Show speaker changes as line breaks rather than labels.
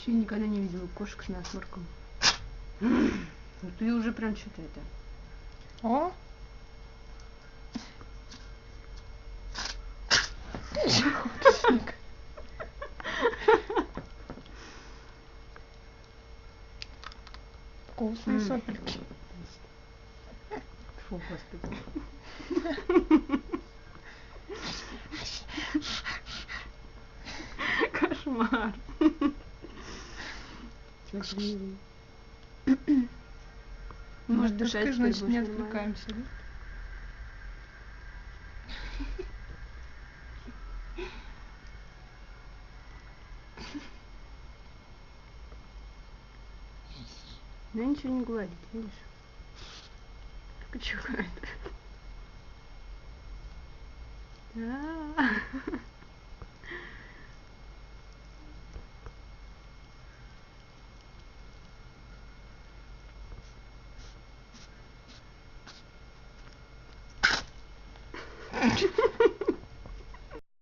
Вообще никогда не видела кошек с насморком. Ну ты уже прям что-то это.
О! Вкусные сопельки.
Фу, господи. Кошмар. Может, дышать теперь
значит, не
будешь нормально.
отвлекаемся, да?
Да ничего не гладит, видишь? Только чихает.